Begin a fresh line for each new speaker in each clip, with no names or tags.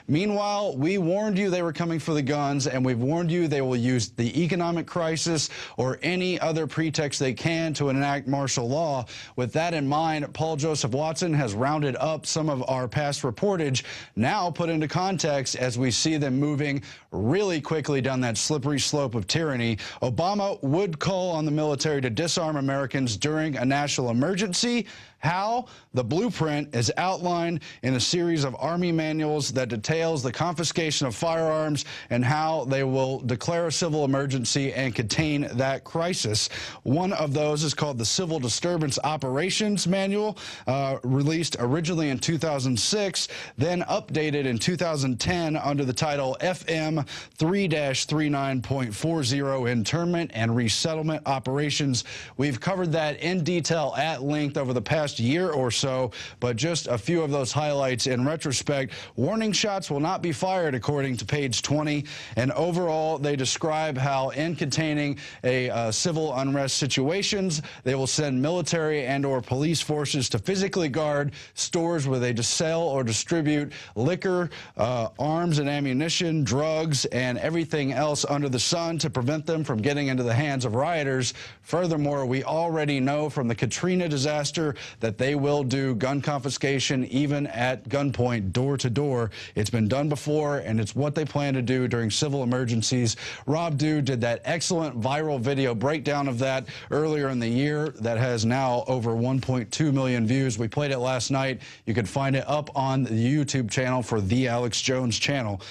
Meanwhile, we warned you they were coming for the guns, and we've warned you they will use the economic crisis or any other pretext they can to enact martial law. With that in mind, Paul Joseph Watson has rounded up some of our past reportage, now put into context as we see them moving really quickly down that slippery slope of tyranny. Obama would call on the military to disarm Americans during a national emergency. How? The blueprint is outlined in a series of Army manuals that details the confiscation of firearms and how they will declare a civil emergency and contain that crisis. One of those is called the Civil Disturbance Operations Manual, released originally in 2006, then updated in 2010 under the title FM 3-39.40 Internment and Resettlement Operations. We've covered that in detail at length over the past year or so, but just a few of those highlights in retrospect. Warning shots will not be fired, according to page 20, and overall they describe how in containing a civil unrest situations, they will send military and or police forces to physically guard stores where they just sell or distribute liquor, arms and ammunition, drugs, and everything else under the sun to prevent them from getting into the hands of rioters. Furthermore, we already know from the Katrina disaster that they will do gun confiscation even at gunpoint, door to door. It's been done before, and it's what they plan to do during civil emergencies. Rob Dew did that excellent viral video breakdown of that earlier in the year that has now over 1.2 million views. We played it last night. You can find it up on the YouTube channel for The Alex Jones channel.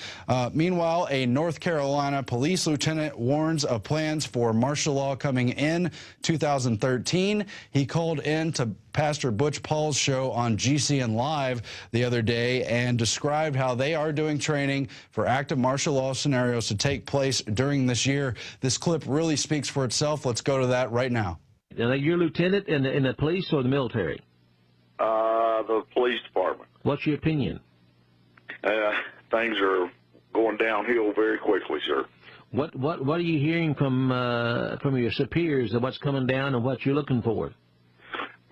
Meanwhile, a North Carolina police lieutenant warns of plans for martial law coming in 2013. He called in to Pastor Butch Paul's show on GCN Live the other day and described how they are doing training for active martial law scenarios to take place during this year. This clip really speaks for itself. Let's go to that right now.
You're a lieutenant in the police or the military?
The police department.
What's your opinion?
Things are going downhill very quickly, sir.
What are you hearing from your superiors of what's coming down and what you're looking for?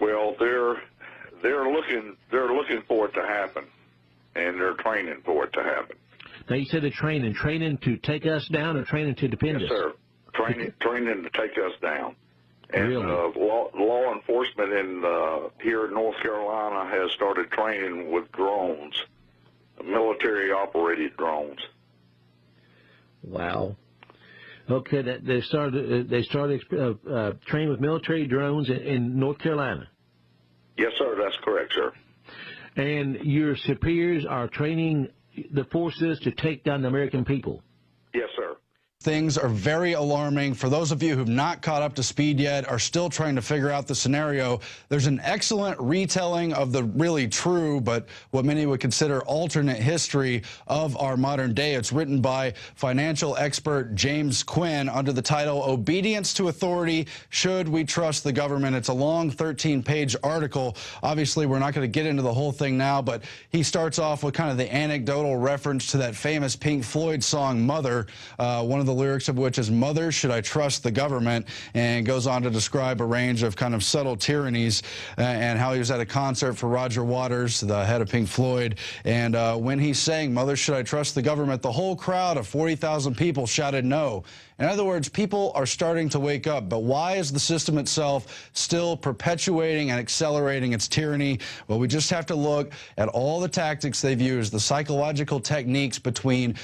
Well, they're looking for it to happen, and they're training for it to happen.
Now you said they're training to take us down, or training to defend us?
Yes, sir. Training to take us down. And
really?
Law enforcement here in North Carolina has started training with drones, military-operated drones.
Wow. Okay, they started training with military drones in North Carolina.
Yes, sir. That's correct, sir.
And your superiors are training the forces to take down the American people.
Yes, sir.
Things are very alarming. For those of you who've not caught up to speed yet, are still trying to figure out the scenario, there's an excellent retelling of the really true, but what many would consider alternate history of our modern day. It's written by financial expert James Quinn under the title Obedience to Authority, Should We Trust the Government? It's a long 13-page article. Obviously, we're not going to get into the whole thing now, but he starts off with kind of the anecdotal reference to that famous Pink Floyd song, Mother, one of the lyrics of which is, "Mother, should I trust the government?" and goes on to describe a range of kind of subtle tyrannies and how he was at a concert for Roger Waters, the head of Pink Floyd, and when he sang, "Mother, should I trust the government?" the whole crowd of 40,000 people shouted no. In other words, people are starting to wake up, but why is the system itself still perpetuating and accelerating its tyranny? Well, we just have to look at all the tactics they've used, the psychological techniques between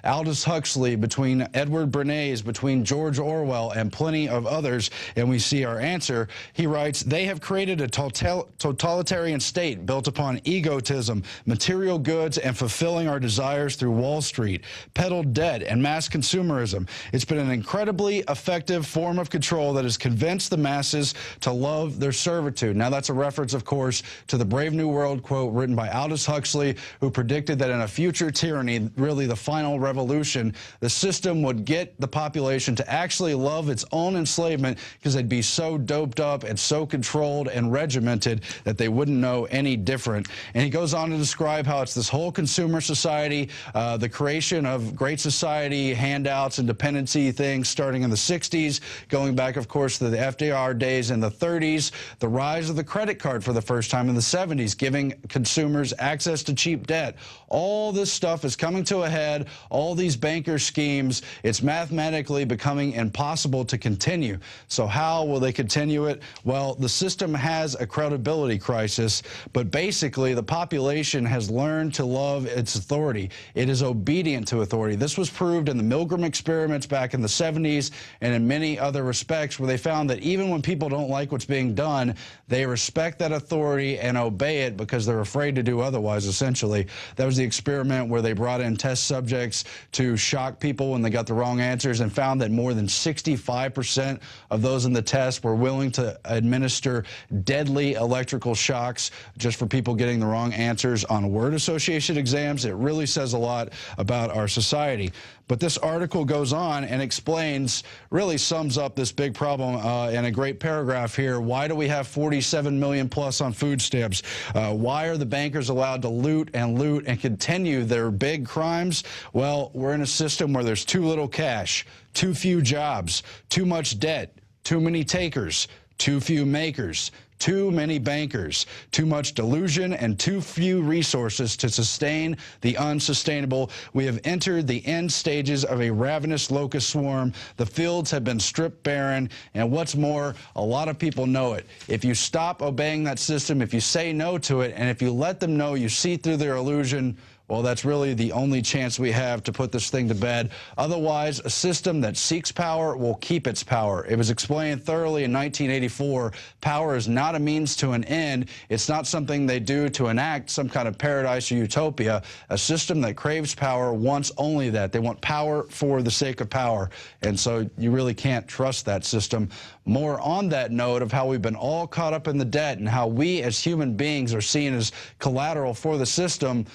Aldous Huxley, between Edward Bernays, between George Orwell, and plenty of others, and we see our answer. He writes, "They have created a totalitarian state built upon egotism, material goods, and fulfilling our desires through Wall Street, peddled debt, and mass consumerism. It's been an incredibly effective form of control that has convinced the masses to love their servitude." Now, that's a reference, of course, to the Brave New World quote written by Aldous Huxley, who predicted that in a future tyranny, really the final revolution, the system system would get the population to actually love its own enslavement because they'd be so doped up and so controlled and regimented that they wouldn't know any different. And he goes on to describe how it's this whole consumer society, the creation of Great Society, handouts and dependency things starting in the 60s, going back, of course, to the FDR days in the 30s, the rise of the credit card for the first time in the 70s, giving consumers access to cheap debt. All this stuff is coming to a head, all these banker schemes. It's mathematically becoming impossible to continue. So how will they continue it? Well, the system has a credibility crisis, but basically the population has learned to love its authority. It is obedient to authority. This was proved in the Milgram experiments back in the 70s and in many other respects, where they found that even when people don't like what's being done, they respect that authority and obey it because they're afraid to do otherwise, essentially. That was the experiment where they brought in test subjects to shock people when they got the wrong answers and found that more than 65% of those in the test were willing to administer deadly electrical shocks just for people getting the wrong answers on word association exams. It really says a lot about our society. But this article goes on and explains, really sums up this big problem in a great paragraph here. Why do we have 47 million plus on food stamps? Why are the bankers allowed to loot and continue their big crimes? Well, we're in a system where there's too little cash, too few jobs, too much debt, too many takers, too few makers, too many bankers, too much delusion, and too few resources to sustain the unsustainable. We have entered the end stages of a ravenous locust swarm. The fields have been stripped barren, and what's more, a lot of people know it. If you stop obeying that system, if you say no to it, and if you let them know you see through their illusion, well, that's really the only chance we have to put this thing to bed. Otherwise, a system that seeks power will keep its power. It was explained thoroughly in 1984. Power is not a means to an end. It's not something they do to enact some kind of paradise or utopia. A system that craves power wants only that. They want power for the sake of power. And so you really can't trust that system. More on that note of how we've been all caught up in the debt and how we as human beings are seen as collateral for the system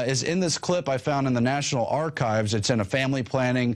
is in this clip I found in the National Archives. It's in a family planning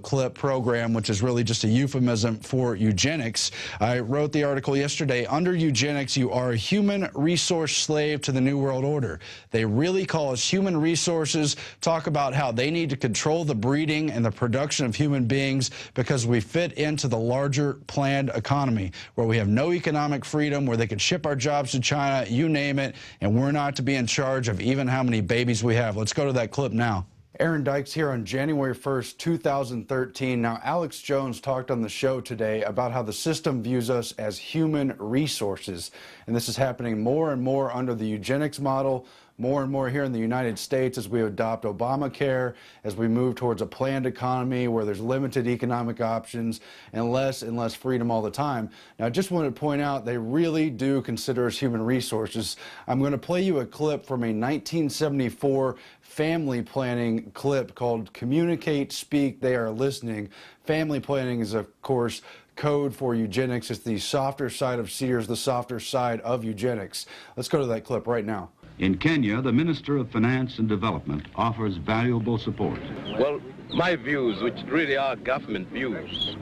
clip program, which is really just a euphemism for eugenics. I wrote the article yesterday. Under eugenics, you are a human resource slave to the New World Order. They really call us human resources, talk about how they need to control the breeding and the production of human beings because we fit into the larger planned economy where we have no economic freedom, where they can ship our jobs to China, you name it, and we're not to be in charge of even how many babies we have. Let's go to that clip now. Aaron Dykes here on January 1st, 2013. Now, Alex Jones talked on the show today about how the system views us as human resources. And this is happening more and more under the eugenics model, more and more here in the United States as we adopt Obamacare, as we move towards a planned economy where there's limited economic options and less freedom all the time. Now, I just wanted to point out they really do consider us human resources. I'm going to play you a clip from a 1974 family planning clip called Communicate, Speak, They Are Listening. Family planning is, of course, code for eugenics. It's the softer side of Sears, the softer side of eugenics. Let's go to that clip right now.
In Kenya, the Minister of Finance and Development offers valuable support.
Well, my views, which really are government views,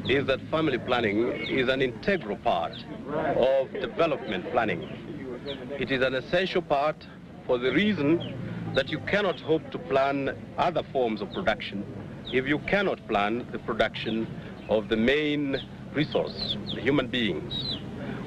is that family planning is an integral part of development planning. It is an essential part for the reason that you cannot hope to plan other forms of production if you cannot plan the production of the main resource, the human beings.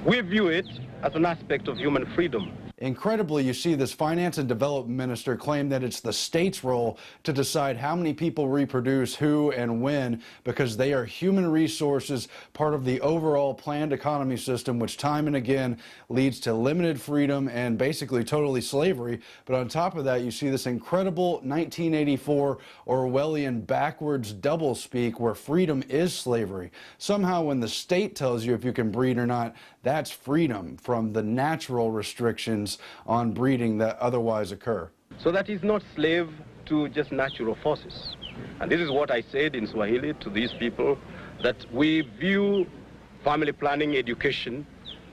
We view it as an aspect of human freedom.
Incredibly, you see this finance and development minister claim that it's the state's role to decide how many people reproduce, who and when, because they are human resources, part of the overall planned economy system, which time and again leads to limited freedom and basically totally slavery. But on top of that, you see this incredible 1984 Orwellian backwards doublespeak where freedom is slavery. Somehow when the state tells you if you can breed or not, that's freedom from the natural restrictions on breeding that otherwise occur.
So that is not slave to just natural forces. And this is what I said in Swahili to these people, that we view family planning education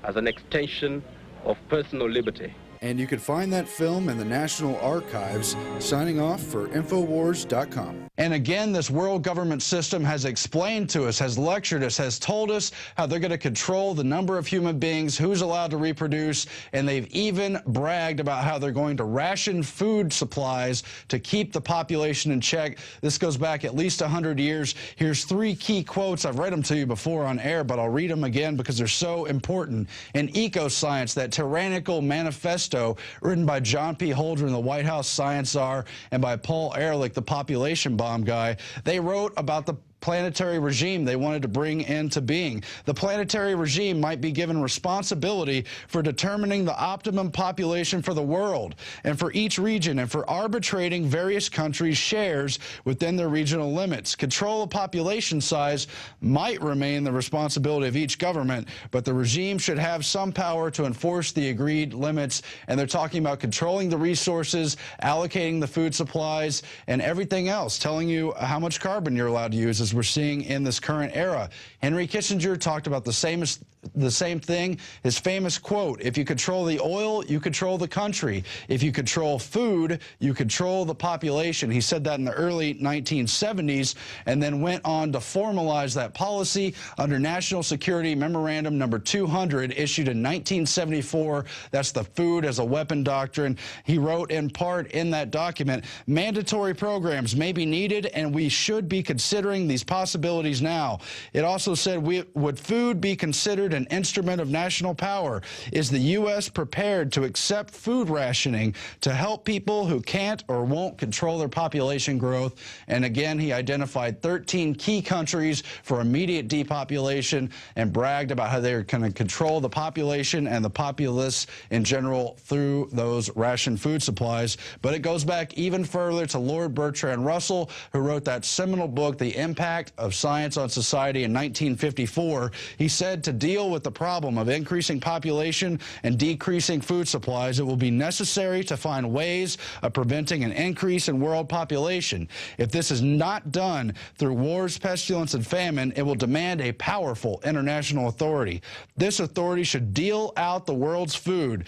as an extension of personal liberty.
And you can find that film in the National Archives. Signing off for Infowars.com. And again, this world government system has explained to us, has lectured us, has told us how they're going to control the number of human beings, who's allowed to reproduce, and they've even bragged about how they're going to ration food supplies to keep the population in check. This goes back at least 100 years. Here's 3 key quotes. I've read them to you before on air, but I'll read them again because they're so important. In Ecoscience, that tyrannical manifesto written by John P. Holdren, the White House science czar, and by Paul Ehrlich, the population bomb guy, they wrote about the planetary regime they wanted to bring into being. The planetary regime might be given responsibility for determining the optimum population for the world and for each region and for arbitrating various countries' shares within their regional limits. Control of population size might remain the responsibility of each government, but the regime should have some power to enforce the agreed limits. And they're talking about controlling the resources, allocating the food supplies, and everything else, telling you how much carbon you're allowed to use, as we're seeing in this current era. Henry Kissinger talked about the same thing. His famous quote, if you control the oil, you control the country. If you control food, you control the population. He said that in the early 1970s and then went on to formalize that policy under National Security Memorandum number 200, issued in 1974. That's the Food as a Weapon Doctrine. He wrote in part in that document, mandatory programs may be needed and we should be considering these possibilities now. It also said, would food be considered an instrument of national power? Is the U.S. prepared to accept food rationing to help people who can't or won't control their population growth? And again, he identified 13 key countries for immediate depopulation and bragged about how they're going to control the population and the populace in general through those ration food supplies. But it goes back even further to Lord Bertrand Russell, who wrote that seminal book, The Impact of Science on Society, in 1954. He said to deal with the problem of increasing population and decreasing food supplies, it will be necessary to find ways of preventing an increase in world population. If this is not done through wars, pestilence, and famine, it will demand a powerful international authority. This authority should deal out the world's food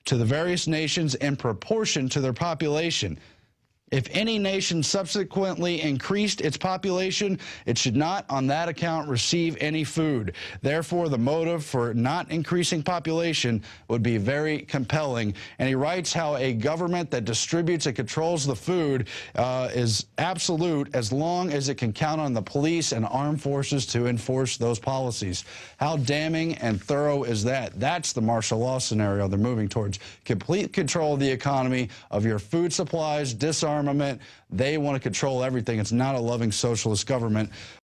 to the various nations in proportion to their population. If any nation subsequently increased its population, it should not on that account receive any food. Therefore, the motive for not increasing population would be very compelling. And he writes how a government that distributes and controls the food is absolute as long as it can count on the police and armed forces to enforce those policies. How damning and thorough is that? That's the martial law scenario they're moving towards. Complete control of the economy, of your food supplies, disarmament. They want to control everything. It's not a loving socialist government.